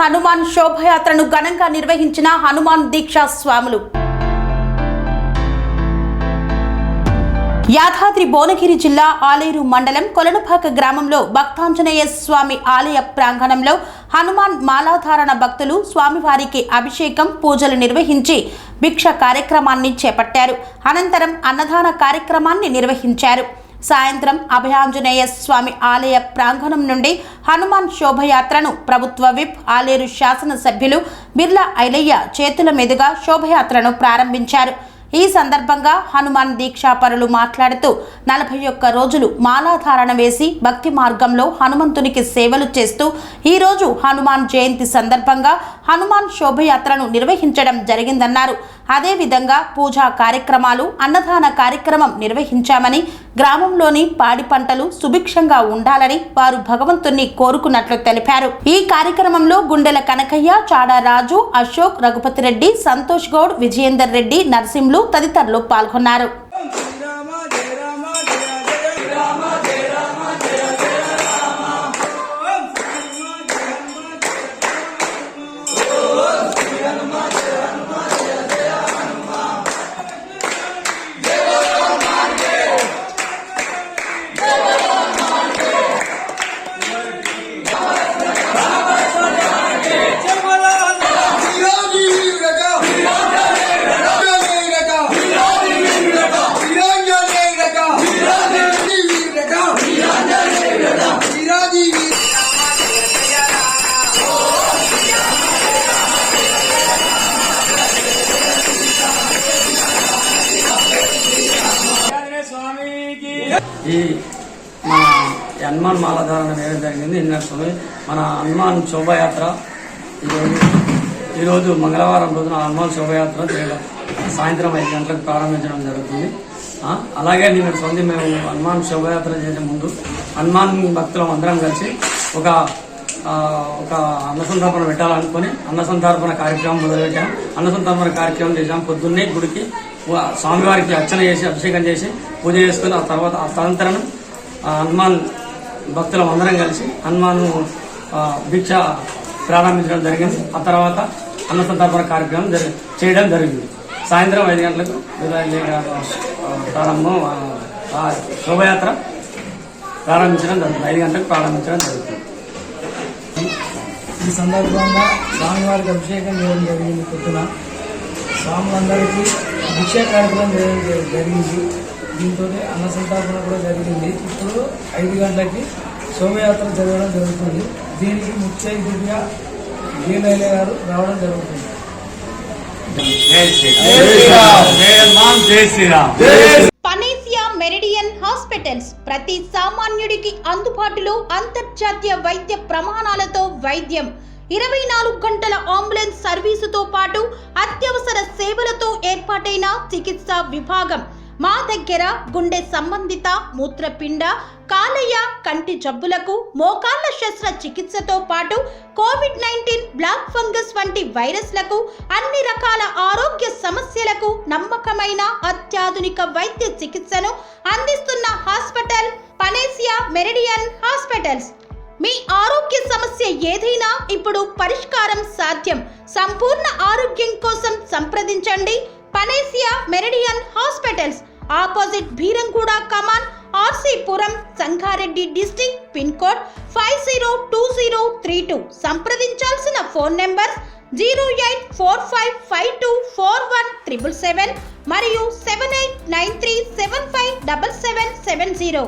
హనుమాన్ శోభయాత్రను ఘనంగా నిర్వహించిన హనుమాన్ దీక్షా స్వాములు. యాదాద్రి భువనగిరి జిల్లా ఆలేరు మండలం కొలనుపాక గ్రామంలో భక్తాంజనేయ స్వామి ఆలయ ప్రాంగణంలో హనుమాన్ మాలాధారణ భక్తులు స్వామివారికి అభిషేకం పూజలు నిర్వహించి భిక్ష కార్యక్రమాన్ని చేపట్టారు. అనంతరం అన్నదాన కార్యక్రమాన్ని నిర్వహించారు. సాయంత్రం అభయాంజనేయ స్వామి ఆలయ ప్రాంగణం నుండి హనుమాన్ శోభయాత్రను ప్రభుత్వ విప్ ఆలేరు శాసనసభ్యులు బిర్లా ఐలయ్య చేతుల మీదుగా శోభయాత్రను ప్రారంభించారు. ఈ సందర్భంగా హనుమాన్ దీక్షాపరులు మాట్లాడుతూ 41 రోజులు మాలాధారణ వేసి భక్తి మార్గంలో హనుమంతునికి సేవలు చేస్తూ ఈరోజు హనుమాన్ జయంతి సందర్భంగా హనుమాన్ శోభయాత్రను నిర్వహించడం జరిగిందన్నారు. అదేవిధంగా పూజా కార్యక్రమాలు, అన్నదాన కార్యక్రమం నిర్వహించామని, గ్రామంలోని పాడి పంటలు సుభిక్షంగా ఉండాలని వారు భగవంతుణ్ణి కోరుకున్నట్లు తెలిపారు. ఈ కార్యక్రమంలో గుండెల కనకయ్య, చాడా రాజు, అశోక్, రఘుపతి రెడ్డి, సంతోష్ గౌడ్, విజయేందర్ రెడ్డి, నర్సింహులు తదితరులు పాల్గొన్నారు. ఈ మన హనుమాన్ మాలాధారణ వేయడం జరిగింది. మన హనుమాన్ శోభయాత్ర ఈరోజు మంగళవారం రోజున హనుమాన్ శోభయాత్ర సాయంత్రం 5 గంటలకు ప్రారంభించడం జరుగుతుంది. అలాగే నిన్న సొంత మేము హనుమాన్ శోభయాత్ర చేసే ముందు హనుమాన్ భక్తులం అందరం కలిసి ఒక అన్నసంతర్పణ పెట్టాలనుకుని అన్నసంతర్పణ కార్యక్రమం మొదలుపెట్టాం. అన్నసంతర్పణ కార్యక్రమం చేసాం. పొద్దున్నే గుడికి స్వామివారికి అర్చన చేసి అభిషేకం చేసి పూజ చేసుకుని ఆ తర్వాత తదనంతరం హనుమాన్ భక్తులం అందరం కలిసి హనుమాన్ భిక్ష ప్రారంభించడం జరిగింది. ఆ తర్వాత అన్నసంతర్పణ కార్యక్రమం చేయడం జరిగింది. సాయంత్రం 5 గంటలకు ప్రారంభం శోభయాత్ర ప్రారంభించడం జరుగుతుంది. 5 గంటలకు ప్రారంభించడం జరుగుతుంది. ఈ సందర్భంగా స్వామివారికి అభిషేకం చేయడం జరిగింది. పొద్దున స్వాములందరికీ భిక్ష కార్యక్రమం చేయడం జరిగింది. దీంతో అన్న సంతర్పణ కూడా జరిగింది. ఇప్పుడు 5 గంటలకి శోభయాత్ర జరగడం జరుగుతుంది. దీనికి ముఖ్య అతిథిగా వీలైల గారు రావడం జరుగుతుంది. పనేసియా మెరిడియన్ హాస్పిటల్స్ ప్రతి సామాన్యుడికి అందుబాటులో అంతర్జాతీయ వైద్య ప్రమాణాలతో వైద్యం, 24 గంటల అంబులెన్స్ సర్వీసుతో పాటు అత్యవసర సేవలతో ఏర్పాటైన చికిత్సా విభాగం. మా దగ్గర గుండె సంబంధిత, మూత్రపిండ, కాలేయ, కంటి జబ్బులకు, మోకాళ్ల శస్త్ర చికిత్సతో పాటు కోవిడ్-19, బ్లాక్ ఫంగస్ వంటి వైరస్లకు, అన్ని రకాల ఆరోగ్య సమస్యలకు నమ్మకమైన అత్యాధునిక వైద్య చికిత్సను అందిస్తున్న హాస్పిటల్ పనేసియా మెరిడియన్ హాస్పిటల్స్. మీ ఆరోగ్య సమస్య ఏదైనా ఇప్పుడు పరిష్కారం సాధ్యం. సంపూర్ణ ఆరోగ్యం కోసం సంప్రదించండి Panacea Meridian hospitals. Opposite Beeramguda Kaman, RC Puram, Sangareddy district. Pin code 502032. సంప్రదించాల్సిన ఫోన్ నెంబర్ 0845524177 మరియు 7893757770.